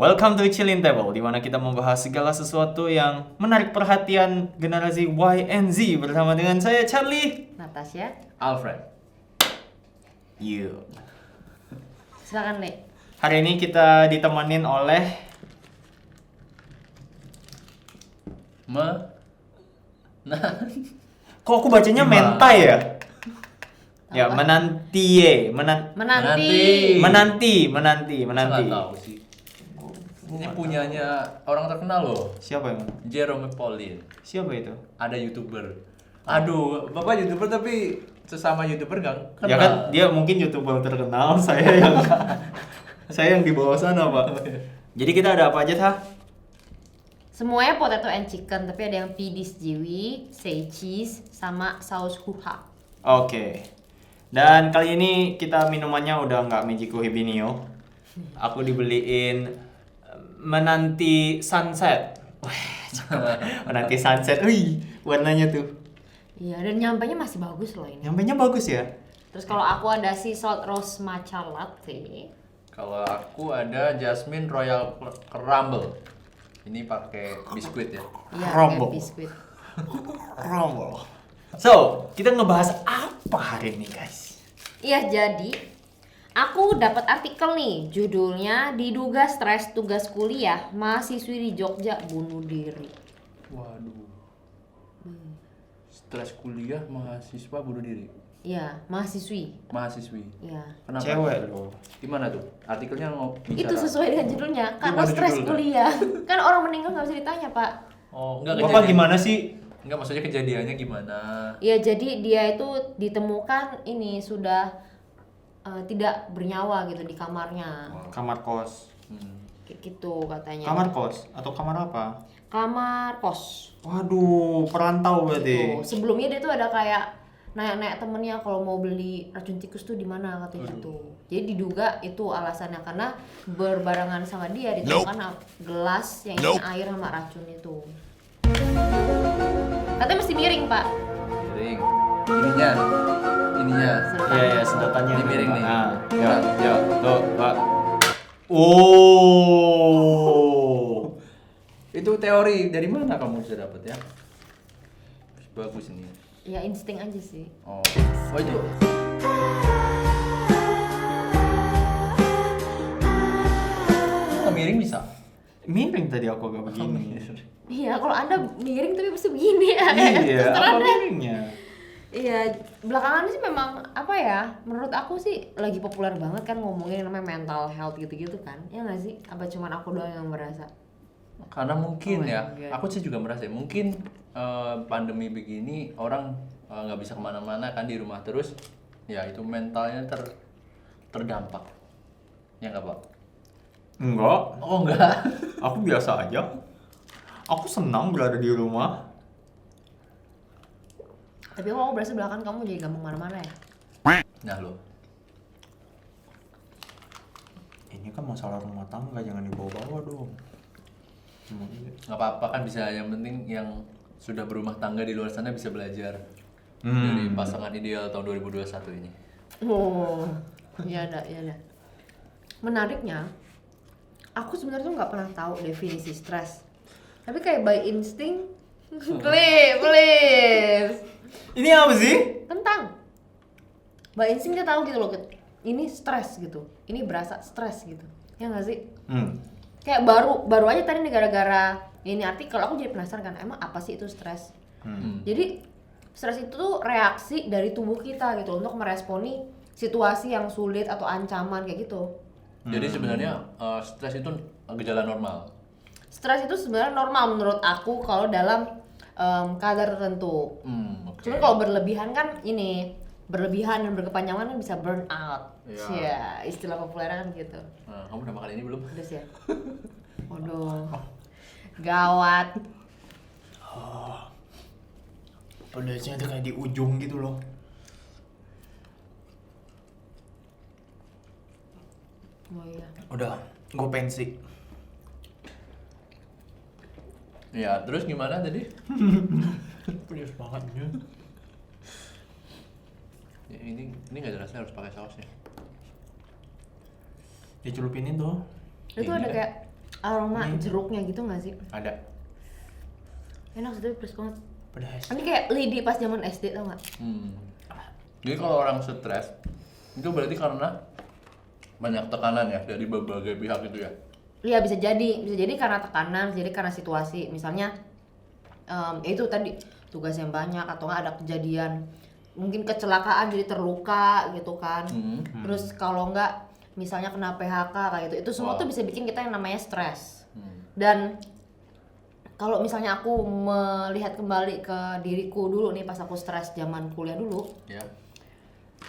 Welcome to Chillin' Table, di mana kita membahas segala sesuatu yang menarik perhatian generasi Y and Z bersama dengan saya Charlie. Natasha, Alfred. You. silakan Le. Hari ini kita ditemenin oleh kok aku bacanya mentai ya? Ya, menanti. Menanti. Menanti. Saya nggak tahu sih. Ini punyanya orang terkenal loh. Siapa yang? Jerome Pauline. Siapa itu? Ada YouTuber. Aduh, Bapak YouTuber tapi sesama YouTuber nggak kenal. Ya kan dia mungkin YouTuber terkenal, saya yang di bawah sana, Pak. Jadi kita ada apa aja, Tah? Semuanya potato and chicken, tapi ada yang pidis jiwi, say cheese, sama saus huha. Oke. Dan kali ini kita minumannya udah nggak Mejico Hibinio. Aku dibeliin Menanti Sunset. Wah, cakep. Menanti Sunset. Wih, warnanya tuh. Iya, dan nyampainya masih bagus loh ini. Nyampainya bagus ya. Terus kalau aku ada sea salt rose matcha latte. Kalau aku ada Jasmine Royal Crumble. Ini pakai biskuit ya. Iya, Crumble. kayak biskuit. Rumble. So, kita ngebahas apa hari ini, guys? Iya, jadi aku dapat artikel nih, judulnya diduga stres tugas kuliah, mahasiswi di Jogja bunuh diri. Waduh. Stres kuliah mahasiswa bunuh diri. Iya, mahasiswi. Mahasiswi. Iya. Kenapa? Cewek loh. Gimana tuh? Artikelnya mau bicara. Itu sesuai dengan judulnya, karena Gimana stres judulnya? kuliah. Kan orang meninggal nggak bisa ditanya, Pak. Oh, enggak Bapak gimana sih? Enggak, maksudnya kejadiannya gimana? Iya, jadi dia itu ditemukan ini sudah tidak bernyawa gitu di kamarnya. Kamar kos. Kayak gitu katanya. Kamar kos atau kamar apa? Kamar kos. Waduh, perantau berarti. Tuh, sebelumnya dia tuh ada kayak nanya-nanya temennya kalau mau beli racun tikus tuh di mana katanya gitu. Jadi diduga itu alasannya karena berbarengan sama dia ditemukan gelas yang isinya air sama racun itu. Katanya mesti miring, Pak. Miring. Ininya. Iya, sedotannya. Ini miring nih. Nah, ya, tuh, Pak. Oh. Itu teori dari mana kamu bisa dapat ya? Bagus ini. Ya insting aja sih. Oh itu. Miring bisa. Miring tadi aku agak begini. Iya, kalau Anda miring tapi pasti begini ya. Iya, Terserah apa deh. miringnya? Iya, belakangan sih memang apa ya? Menurut aku sih lagi populer banget kan ngomongin yang namanya mental health gitu-gitu kan. Ya nggak sih? Apa cuman aku doang yang merasa? Karena mungkin Oh my ya, God. aku sih juga merasa mungkin pandemi begini orang nggak bisa kemana-mana kan di rumah terus, ya itu mentalnya terdampak. Ya nggak Pak? Enggak, Oh enggak. aku biasa aja. Aku senang berada di rumah. Tapi aku berasa belakangan kamu jadi gampang mana-mana ya. Nah lo, Ini kan masalah rumah tangga, jangan dibawa-bawa dong. nggak apa-apa kan bisa. Yang penting yang sudah berumah tangga di luar sana bisa belajar Hmm. dari pasangan ideal tahun 2021 ini. Oh, iya dah. Menariknya, aku sebenarnya tuh nggak pernah tahu definisi stres. Tapi kayak by instinct, please. Ini apa sih? Tentang by instinct dia tahu gitu loh, ini stres gitu, ini berasa stres gitu, ya nggak sih? Kayak baru aja tadi nih gara-gara ini artikel aku jadi penasaran kan, emang apa sih itu stres? Jadi stres itu tuh reaksi dari tubuh kita gitu untuk meresponi situasi yang sulit atau ancaman kayak gitu. Jadi sebenarnya stres itu gejala normal. Stres itu sebenarnya normal menurut aku kalau dalam kadar tertentu. Oke. Cuman kalau berlebihan kan ini berlebihan dan berkepanjangan kan bisa burn out. Iya. Ya, istilah populernya kan gitu. Nah, kamu udah makan ini belum? Pedes ya. Waduh. Gawat. Pedasnya tuh kayak di ujung gitu loh. Oh iya. Udah, gue pensi. Ya, terus gimana tadi? Pedas banget ya. Ya, ini nggak jelasnya harus pakai sausnya. Dicelupin itu. Itu Ini ada kan? kayak aroma jeruknya gitu nggak sih? Ada. Enak sih, pedes banget. Pedas. Ini kayak lidi pas zaman SD tau nggak? Jadi kalau orang stres itu berarti karena banyak tekanan ya dari berbagai pihak itu ya. Iya bisa jadi karena tekanan, bisa jadi karena situasi. Misalnya itu tadi tugas yang banyak atau nggak ada kejadian mungkin kecelakaan jadi terluka gitu kan. Terus kalau nggak misalnya kena PHK kayak gitu, itu semua tuh bisa bikin kita yang namanya stres. Dan kalau misalnya aku melihat kembali ke diriku dulu nih pas aku stres zaman kuliah dulu,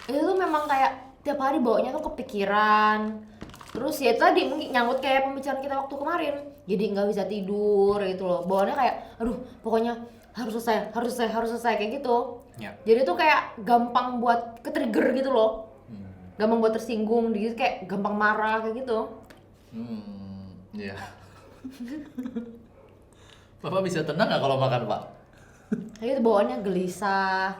itu tuh memang kayak tiap hari bawanya tuh kepikiran. Terus ya itu tadi mungkin nyangkut kayak pembicaraan kita waktu kemarin, jadi nggak bisa tidur gitu loh. Bawaannya kayak, aduh pokoknya harus selesai kayak gitu. Jadi tuh kayak gampang buat ke-trigger gitu loh, gampang buat tersinggung, gitu kayak gampang marah kayak gitu. Iya. Bapak bisa tenang nggak kalau makan, Pak? Kayak gitu bawaannya gelisah.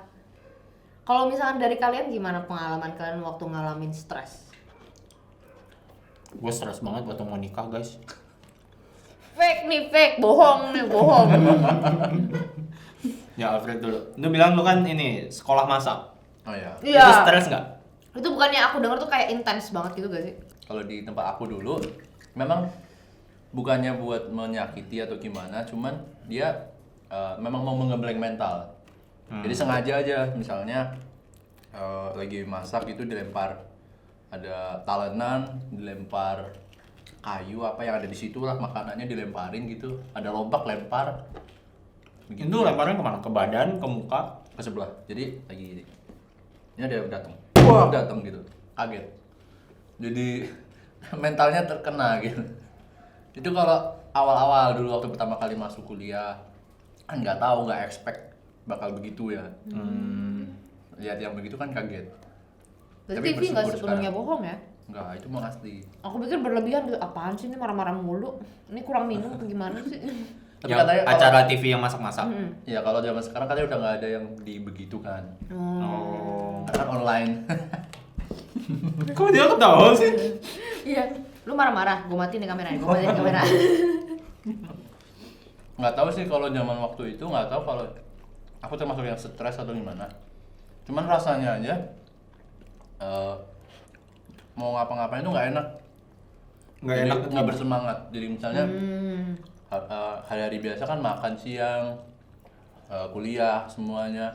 Kalau misalkan dari kalian gimana pengalaman kalian waktu ngalamin stres? Gue stres banget waktu mau nikah guys. Fake, bohong. Ya Alfred dulu. Lu bilang lu kan ini sekolah masak. Oh iya. Iya. Itu stres nggak? Itu bukannya aku denger tuh kayak intens banget gitu gak sih? Kalau di tempat aku dulu memang bukannya buat menyakiti atau gimana, cuman dia memang mau mengembleng mental. Jadi sengaja aja, misalnya lagi masak itu dilempar, ada talenan, dilempar kayu apa yang ada di situ lah, makanannya dilemparin gitu, ada lobak lempar. Begitu. Itu lemparnya kemana? Ke badan, ke muka? Ke sebelah. Jadi lagi gini. Ini ada datang. Wah, datang gitu. Kaget. Jadi mentalnya terkena gitu. Itu kalau awal-awal dulu waktu pertama kali masuk kuliah, kan nggak tahu, nggak expect bakal begitu ya. Lihat yang begitu kan kaget. Berarti TV nggak sepenuhnya bohong ya? Enggak, itu mah asli. Aku pikir berlebihan gitu, apaan sih ini marah-marah mulu? Ini kurang minum atau gimana sih? Tapi Yang katanya acara TV yang masak-masak. ya kalau zaman sekarang katanya udah nggak ada yang dibegitukan. Oh. Karena kan online. Kok dia ketawa sih? Iya, lu marah-marah, gue matiin nih kameranya, gue matiin kamera. Nggak tahu sih kalau zaman waktu itu, nggak tahu kalau aku termasuk yang stres atau gimana. Cuman rasanya aja mau ngapa-ngapain itu nggak enak. Nggak Jadi enak. nggak bersemangat. Jadi misalnya hari-hari biasa kan makan siang, kuliah semuanya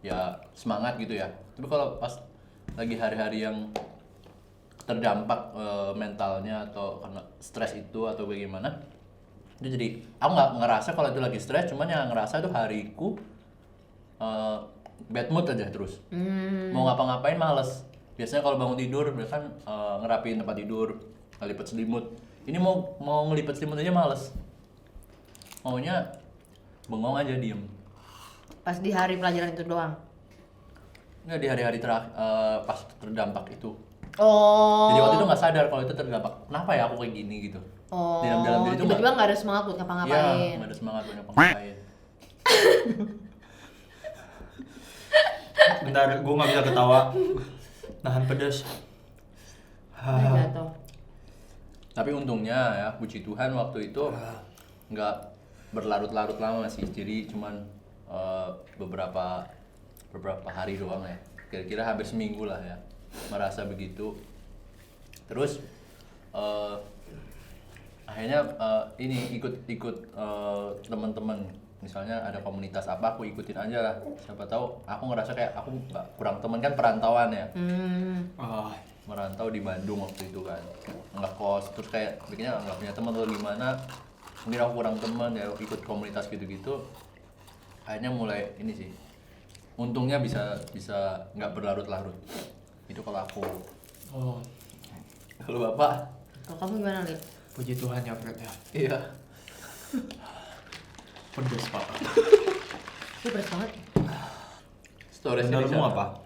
ya semangat gitu ya. Tapi kalau pas lagi hari-hari yang terdampak mentalnya atau karena stres itu atau bagaimana, itu jadi aku nggak ngerasa kalau itu lagi stres, cuman yang ngerasa itu hariku bad mood aja terus. Mau ngapa-ngapain males. Biasanya kalau bangun tidur kan ngerapiin tempat tidur, ngelipet selimut. Ini mau ngelipet selimut aja males. Maunya bengong aja, diem. Pas di hari pelajaran itu doang? Nggak, di hari-hari pas terdampak itu. Oh. Jadi waktu itu nggak sadar kalau itu terdampak. Kenapa ya aku kayak gini gitu. Oh, Di dalam diri itu tiba-tiba nggak ada semangat buat Iya, ngapa-ngapain. nggak ada semangat buat ngapa-ngapain. Bentar, gue nggak bisa ketawa. Nahan pedas. Udah jatuh. Tapi untungnya ya, puji Tuhan waktu itu nggak berlarut-larut lama sih. Jadi cuman beberapa hari doang ya. Kira-kira hampir seminggu lah ya merasa begitu. Terus akhirnya ini ikut teman-teman, misalnya ada komunitas apa aku ikutin aja lah, siapa tahu aku ngerasa kayak aku nggak kurang teman, kan perantauan ya. Merantau di Bandung waktu itu kan, nggak kos, terus kayak bikinnya nggak punya teman atau gimana, mungkin aku kurang teman ya, ikut komunitas gitu-gitu. Akhirnya mulai ini sih, untungnya bisa nggak berlarut-larut. Itu kalau aku. Kalau Bapak? Kalau kamu gimana, Lid? Puji Tuhan ya Fred ya. Iya. Pedas pak. Itu beres banget. Stories Menurutmu apa?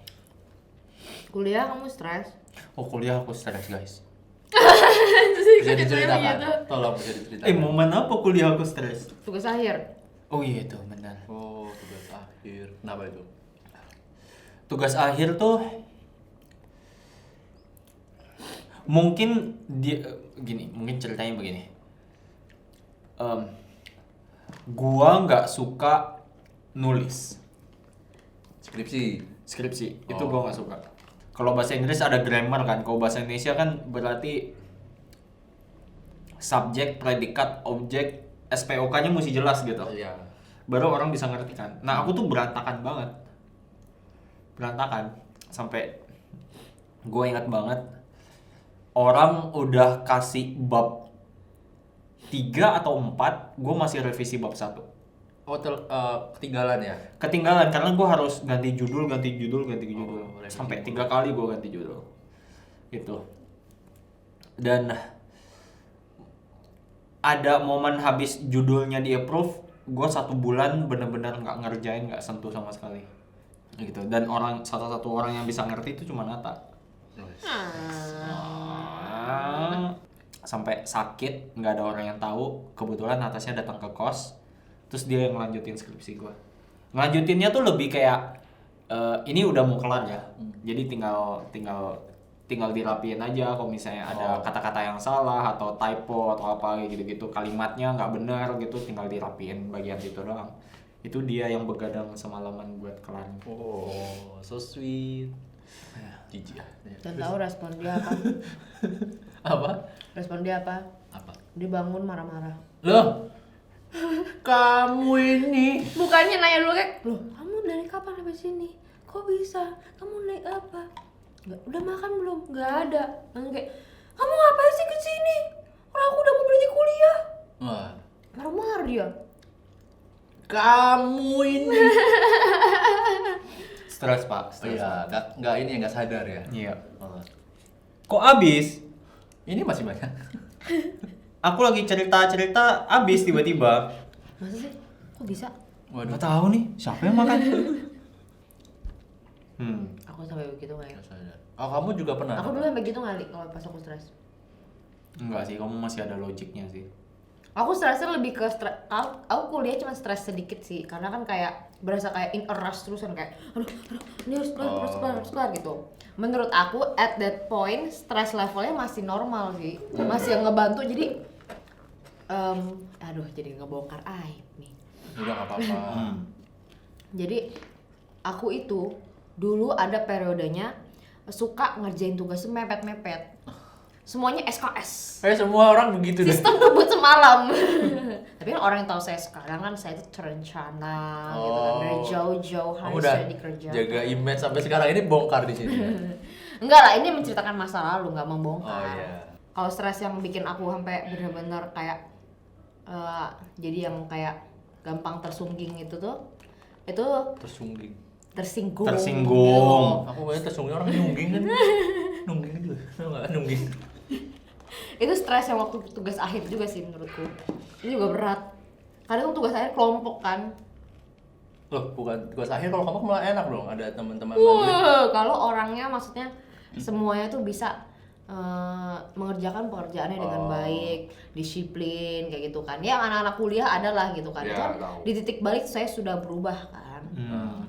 Kuliah kamu stres? Oh kuliah aku stres guys. Bisa diceritakan? Tolong bisa diceritakan. Momen apa kuliah aku stres? Tugas akhir. Oh iya itu benar. Oh, tugas akhir. Kenapa itu? Tugas akhir tuh mungkin dia gini, mungkin ceritanya begini. gua nggak suka nulis skripsi itu gua nggak suka. Kalau bahasa Inggris ada grammar kan, kalau bahasa Indonesia kan berarti subjek, predikat, objek, SPOK-nya mesti jelas gitu. Iya. Baru orang bisa ngerti kan. Nah aku tuh berantakan banget, sampai gue ingat banget orang udah kasih bab 3 atau 4, gue masih revisi bab 1. Ketinggalan ya? Ketinggalan karena gue harus ganti judul. Sampai 3 kali gue ganti judul gitu. Dan ada momen habis judulnya di approve, gue 1 bulan bener-bener nggak ngerjain, nggak sentuh sama sekali gitu. Dan salah satu orang yang bisa ngerti itu cuma Nata. Sampai sakit, nggak ada orang yang tahu. Kebetulan Natasha datang ke kos, terus dia yang ngelanjutin skripsi gue. Ngelanjutinnya tuh lebih kayak ini udah mau kelar ya, jadi tinggal dirapiin aja kalau misalnya ada kata-kata yang salah atau typo atau apa gitu-gitu, kalimatnya nggak benar gitu, tinggal dirapiin bagian itu doang. Itu dia yang begadang semalaman buat kelar. Oh, so sweet. Jijik. Dan tahu respon dia apa? Apa? Respon dia apa? Apa? Dia bangun marah-marah. Loh, kamu ini. Bukannya nanya dulu kayak, loh kamu dari kapan sampai sini? Kok bisa? Kamu naik apa? Nggak, udah makan belum? Nggak ada. Langsung kayak, kamu ngapain sih kesini? Orang aku udah mau berhenti kuliah. Wah. Marah-marah dia. Kamu ini. Stres pak. Iya, nggak sadar ya. Iya. Oh. Kok abis? Ini masih banyak. Aku lagi cerita abis tiba-tiba. Masa sih? Kok bisa? Waduh. Gak tahu nih siapa yang makan. Aku sampai begitu nggak ya? Nggak sadar. Oh, kamu juga pernah? Aku dulu sampai gitu ngali kalau pas aku stres. Enggak sih, kamu masih ada logiknya sih. Aku stresnya lebih ke stres. Aku kuliah cuma stres sedikit sih, karena kan kayak berasa kayak in a rush terusan kayak, aduh, ini harus kelar gitu. Menurut aku at that point stress levelnya masih normal sih, masih yang ngebantu. Jadi, aduh jadi ngebongkar aib nih. Udah nggak apa-apa. Jadi aku itu dulu ada periodenya suka ngerjain tugasnya mepet-mepet. Semuanya SKS. Semua orang begitu deh. Sistem kebut semalam. Tapi kan orang yang tahu saya sekarang kan saya itu terencana gitu kan, dari jauh-jauh Kamu harus udah saya dikerjakan. jaga image sampai sekarang ini bongkar di sini. Enggak lah, ini menceritakan masa lalu, nggak membongkar. Oh iya. Kalau stres yang bikin aku sampai benar-benar kayak jadi yang kayak gampang tersungging itu tersinggung. Aku banyak tersungging orang nyungging kan. Nungging gitu. Tahu enggak nungging? Itu stres yang waktu tugas akhir juga sih menurutku. Ini juga berat. Karena itu tugas akhir kelompok kan. Loh, bukan tugas akhir, kalau kamu malah enak dong, ada teman-teman. Kalau orangnya maksudnya semuanya tuh bisa mengerjakan pekerjaannya dengan baik, disiplin kayak gitu kan. Ya anak-anak kuliah adalah gitu kan. Ya, Itu kan tahu. di titik balik saya sudah berubah kan.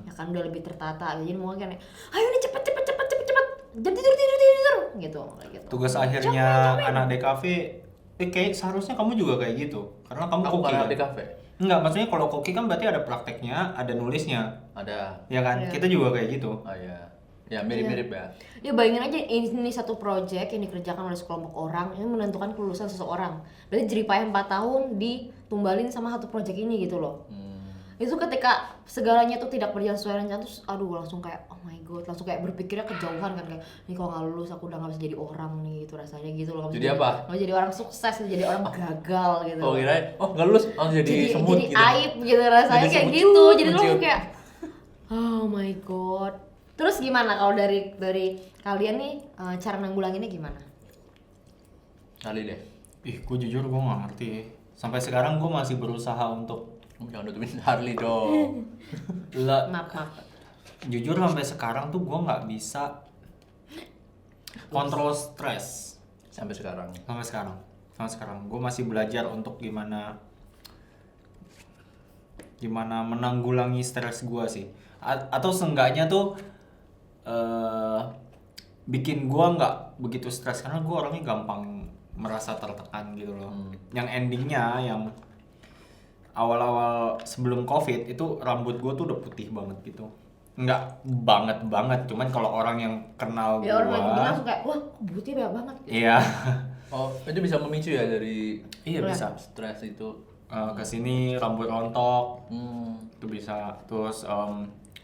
Ya kan udah lebih tertata. Jadi mau kan ayo nih cepet. Jadi tidur gitu. Tugas akhirnya anak DKV, kayak seharusnya kamu juga kayak gitu. Karena kamu Aku koki kan kan? di kafe. Enggak, maksudnya kalau koki kan berarti ada prakteknya, ada nulisnya. Ada. Ya kan? Iya. Kita juga kayak gitu. Oh iya. Ya mirip-mirip ya. Ya bayangin aja ini satu project yang dikerjakan oleh sekelompok orang ini menentukan kelulusan seseorang. Berarti jeripaya 4 tahun ditumbalin sama satu project ini gitu loh. Itu ketika segalanya tuh tidak berjalan sesuai rencana terus aduh langsung kayak oh my god, langsung kayak berpikirnya kejauhan kan kayak ini kalau nggak lulus aku udah nggak bisa jadi orang nih gitu rasanya gitu loh. Jadi apa? Nggak jadi orang sukses, jadi orang gagal gitu. Oh kirain, nggak lulus, jadi semut jadi gitu. aib gitu rasanya Jadi kayak semut, gitu. Jadi lo mencium. kayak oh my god. Terus gimana kalau dari kalian nih cara nanggulanginnya gimana? Kali deh. Gue jujur gue nggak ngerti. Sampai sekarang gue masih berusaha untuk Jangan nutupin Harley dong. Maaf. Jujur sampai sekarang tuh gue nggak bisa kontrol stres. Sampai sekarang. Sampai sekarang gue masih belajar untuk gimana menanggulangi stres gue sih. Atau seenggaknya tuh bikin gue nggak begitu stres karena gue orangnya gampang merasa tertekan gitu loh. Yang endingnya awal-awal sebelum COVID itu rambut gue tuh udah putih banget gitu. Nggak banget, cuman kalau orang yang kenal Ya orang lagi bilang gue, langsung kayak, wah putih banyak banget. iya, Oh, itu bisa memicu ya dari iya bisa. stres itu. Kesini rambut rontok, itu bisa. Terus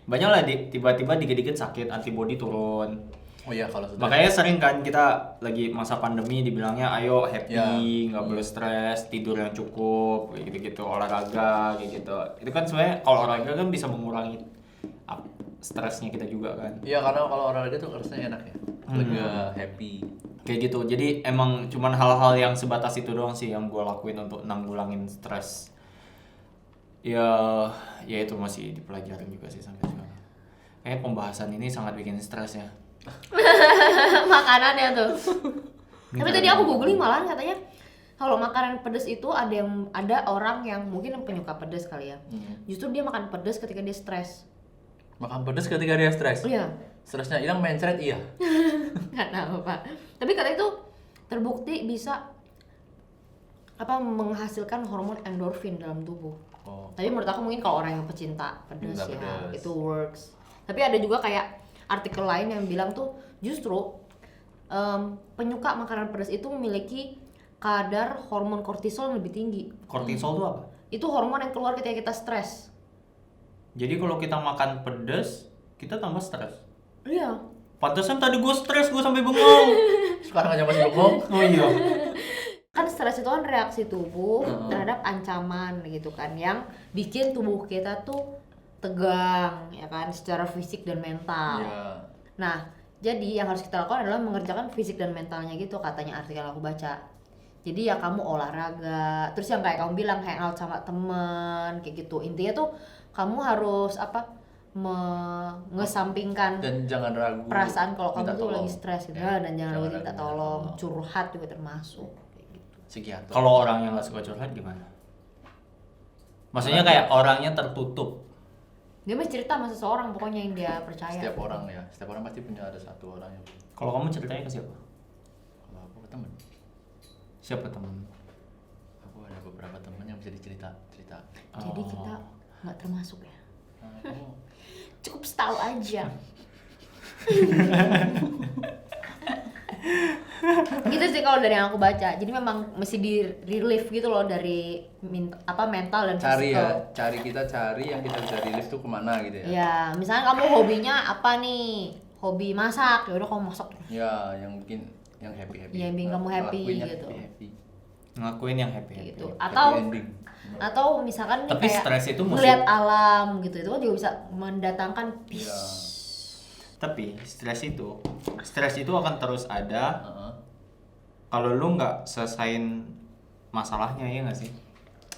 banyak lah tiba-tiba dikit-dikit sakit, antibody turun. Oh iya kalau stres. Makanya sering kan kita lagi masa pandemi dibilangnya ayo happy, Ya. nggak boleh stres, tidur yang cukup, kayak gitu-gitu, olahraga, kayak gitu. Itu kan sebenarnya kalau olahraga kan bisa mengurangi stresnya kita juga kan. Iya karena kalau olahraga tuh rasanya enak ya, lega, happy. Kayak gitu. Jadi emang cuman hal-hal yang sebatas itu doang sih yang gue lakuin untuk nanggulangin stres. Ya itu masih dipelajarin juga sih sampai sekarang. Kayak pembahasan ini sangat bikin stres ya. Makanannya tuh. Tapi tadi aku googling malahan katanya kalau makanan pedas itu ada orang yang mungkin penyuka pedas kali ya. Justru dia makan pedas ketika dia stres. Makan pedas ketika dia stres. Iya. Stresnya hilang, mencret iya. Nggak tahu Pak. Tapi katanya itu terbukti bisa menghasilkan hormon endorfin dalam tubuh. Oh. Tapi menurut aku mungkin kalau orang yang pecinta pedas Pecinta ya pedas. itu works. Tapi ada juga kayak artikel lain yang bilang tuh justru penyuka makanan pedas itu memiliki kadar hormon kortisol yang lebih tinggi. Kortisol itu apa? Itu hormon yang keluar ketika kita stres. Jadi kalau kita makan pedas, kita tambah stres. Iya. Pantesan tadi gue stres, gue sampai bengong. Sekarang aja masih bengong. Oh iya. Kan stres itu kan reaksi tubuh terhadap ancaman gitu kan yang bikin tubuh kita tuh tegang ya kan secara fisik dan mental. Iya. Nah, jadi yang harus kita lakukan adalah mengerjakan fisik dan mentalnya gitu katanya artikel yang aku baca. Jadi ya kamu olahraga, terus yang kayak kamu bilang hangout sama temen kayak gitu. Intinya tuh kamu harus mengesampingkan Dan jangan ragu. perasaan kalau kamu minta tuh tolong. lagi stres gitu. Ya, Dan jangan ragu minta ragu tolong, curhat juga termasuk kayak gitu. Psikiater. Kalau orang yang nggak suka curhat gimana? Maksudnya kayak orangnya tertutup. Dia mesti cerita sama seseorang pokoknya yang dia percaya. Setiap orang ya, setiap orang pasti punya ada satu orang yang. Kalau kamu ceritanya ke siapa? Kalau aku ke temen, Siapa temen? aku ada beberapa temen yang bisa cerita. Jadi kita nggak termasuk ya. Nah, kamu Cukup tahu aja. Gitu sih kalau dari yang aku baca. Jadi memang mesti di relief gitu loh dari mental dan cari physical. ya, kita cari yang kita bisa relief tuh kemana gitu ya. Ya, misalnya kamu hobinya apa nih? Hobi masak, ya udah kamu masak. Ya, yang bikin yang happy. Yang bikin kamu happy Ngelakuin yang gitu. happy. Ngelakuin yang happy. Gitu. Happy ending. Atau misalkan nih Tapi kayak stres itu mesti- melihat alam gitu. Itu kan juga bisa mendatangkan peace. Iya. Tapi stres itu akan terus ada Heeh. kalau lu nggak selesain masalahnya, ya nggak sih?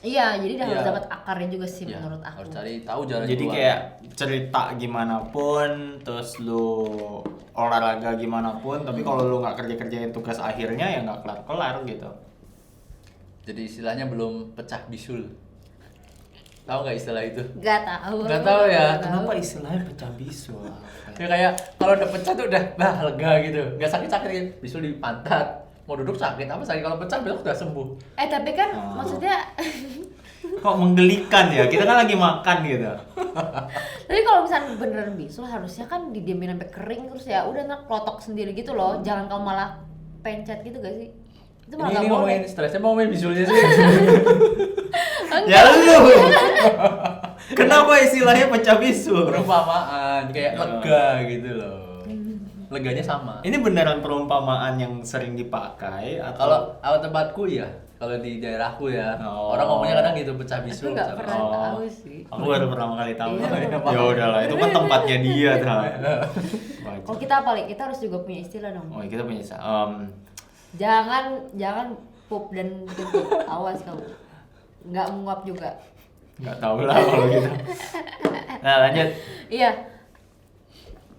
Iya, jadi harus Iya. dapat akarnya juga sih Ya, menurut aku. harus cari tahu jalan Jadi keluar. kayak cerita gimana pun, terus lu olahraga gimana pun, tapi kalau lu nggak kerjain tugas akhirnya ya nggak kelar gitu. Jadi istilahnya belum pecah bisul. Tahu nggak istilah itu? Gak tahu. Nggak tahu ya. Nggak tahu. Kenapa istilahnya pecah bisul? Ya kayak kalau udah pecah tuh udah lega gitu. Nggak sakit bisul di pantat. Mau duduk sakit apa sakit, kalau pecah besok udah sembuh. Tapi kan maksudnya Kok menggelikan ya? Kita kan lagi makan gitu. tapi kalau misalnya beneran bisul harusnya kan didiamin sampai kering terus ya udah ntar klotok sendiri gitu loh. Jangan kamu malah pencet gitu gak sih? Itu malah Ini gak boleh. ngomongin stresnya, mau ngomongin bisulnya sih. Ya lu. Kenapa istilahnya pecah bisul? Perumpamaan kayak lega gitu loh. Leganya sama. Ini beneran perumpamaan yang sering dipakai atau Kalau awal tempatku ya, kalau di daerahku ya, Oh. orang ngomongnya kadang gitu pecah bisul. Aku nggak pecah pernah bisul. tahu sih. Aku baru pertama kali tahu. Iya. Ya udahlah, itu kan tempatnya dia dah. Kalau kita apa Li? Kita harus juga punya istilah dong. Oh, kita punya Jangan pup dan kentut. Awas kamu. Nggak menguap juga. nggak tahu lah kalau gitu. Nah, lanjut. Iya.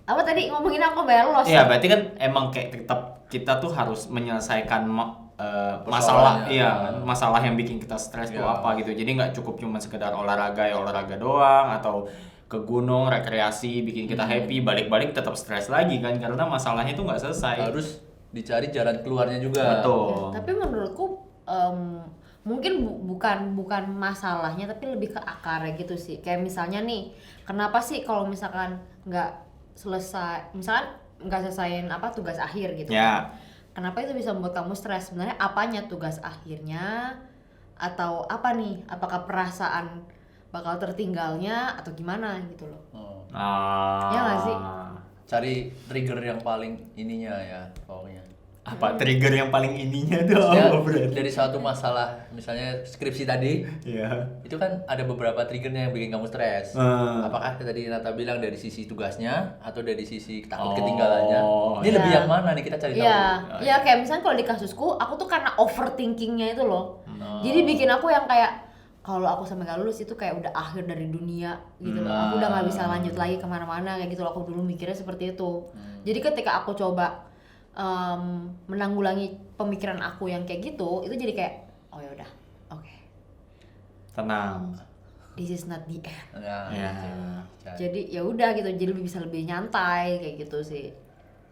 Apa tadi ngomongin apa bayar los? Iya, berarti kan emang kayak tetap kita tuh harus menyelesaikan masalah, Persoalannya. iya kan, masalah yang bikin kita stres tuh Iya. apa gitu. Jadi nggak cukup cuma sekedar olahraga doang atau ke gunung rekreasi bikin kita happy, balik-balik tetap stres lagi kan karena masalahnya tuh nggak selesai. Harus dicari jalan keluarnya juga. Betul. Ya, tapi menurutku mungkin bukan masalahnya tapi lebih ke akarnya gitu sih. Kayak misalnya nih, kenapa sih kalau misalkan nggak selesaiin tugas akhir gitu Ya. kan? Kenapa itu bisa membuat kamu stres? Sebenarnya apanya tugas akhirnya atau apa nih? Apakah perasaan bakal tertinggalnya atau gimana gitu loh? Ya nggak sih? Cari trigger yang paling ininya ya pokoknya. Apa trigger yang paling ininya tuh Ya, apa berarti? dari suatu masalah misalnya skripsi tadi Iya. itu kan ada beberapa triggernya yang bikin kamu stres. Apakah tadi Nata bilang dari sisi tugasnya atau dari sisi takut ketinggalannya? Ini Iya. lebih yang mana nih kita cari tahu. Iya, kayak misalnya kalau di kasusku, aku tuh karena overthinkingnya itu loh. Jadi bikin aku yang kayak kalau aku sampai gak lulus itu kayak udah akhir dari dunia gitu loh. Aku udah gak bisa lanjut lagi kemana-mana kayak gitu loh. Aku dulu mikirnya seperti itu. Jadi ketika aku coba menanggulangi pemikiran aku yang kayak gitu, itu jadi kayak oh ya udah, oke. Tenang. This is not the end. Nah, Ya. Jadi ya udah gitu, jadi bisa lebih nyantai kayak gitu sih.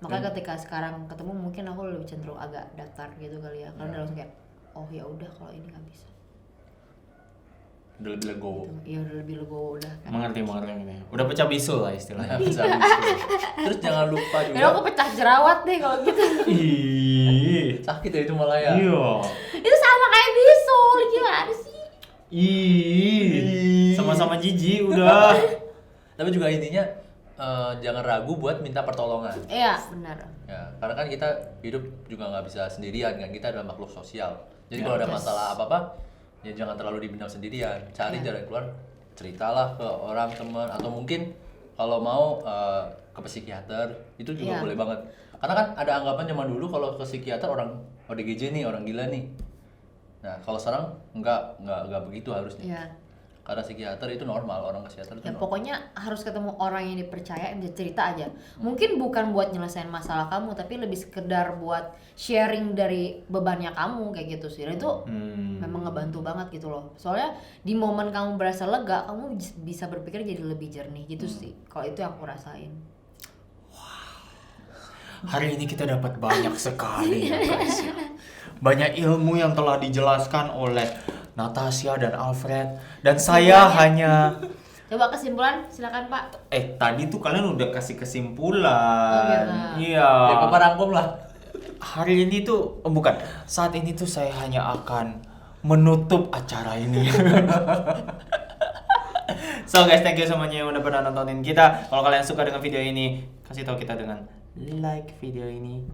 Makanya ketika sekarang ketemu mungkin aku lebih cenderung agak datar gitu kali ya, karena udah langsung kayak oh ya udah kalau ini nggak bisa. Udah lebih legowo. Iya udah lebih legowo udah kan. Mengerti gitu ya. Udah pecah bisul lah istilahnya. Bisa. Terus jangan lupa juga. Dan aku pecah jerawat deh kalau gitu. Ih. Sakit ya itu malah ya. Iya. Itu sama kayak bisul, gimana sih? Ih. Sama-sama jijik udah. Tapi juga intinya jangan ragu buat minta pertolongan. Iya benar. Ya, karena kan kita hidup juga nggak bisa sendirian kan, kita adalah makhluk sosial. Jadi kalau ada masalah apa-apa, ya jangan terlalu dipendam sendirian. Cari jalan keluar, ceritalah ke orang, teman, atau mungkin kalau mau ke psikiater itu juga boleh banget. Karena kan ada anggapan zaman dulu kalau ke psikiater orang ODGJ nih, orang gila nih. Nah kalau sekarang nggak begitu harusnya. Iya. Karena psikiater itu normal, orang ke psikiater itu Ya normal. pokoknya harus ketemu orang yang dipercaya, yang bisa cerita aja. Mungkin bukan buat nyelesain masalah kamu, tapi lebih sekedar buat sharing dari bebannya kamu kayak gitu sih. Dan itu memang ngebantu banget gitu loh. Soalnya di momen kamu berasa lega, kamu bisa berpikir jadi lebih jernih gitu sih. Kalau itu yang aku rasain. Hari ini kita dapat banyak sekali ya guys ya. Banyak ilmu yang telah dijelaskan oleh Natasha dan Alfred. Dan saya hanya Coba kesimpulan, silakan Pak. tadi tuh kalian udah kasih kesimpulan. Oh, Iya. Ya Bapak rangkum lah. Hari ini tuh bukan. Saat ini tuh saya hanya akan menutup acara ini. So guys, thank you semuanya yang udah pernah nontonin kita. Kalau kalian suka dengan video ini, kasih tahu kita dengan like video ini.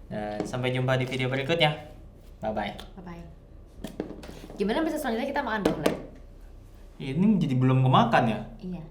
Dan sampai jumpa di video berikutnya. Bye bye. Bye-bye. Gimana bisa selanjutnya kita makan dong, Le? Ini jadi belum kemakan ya? Iya.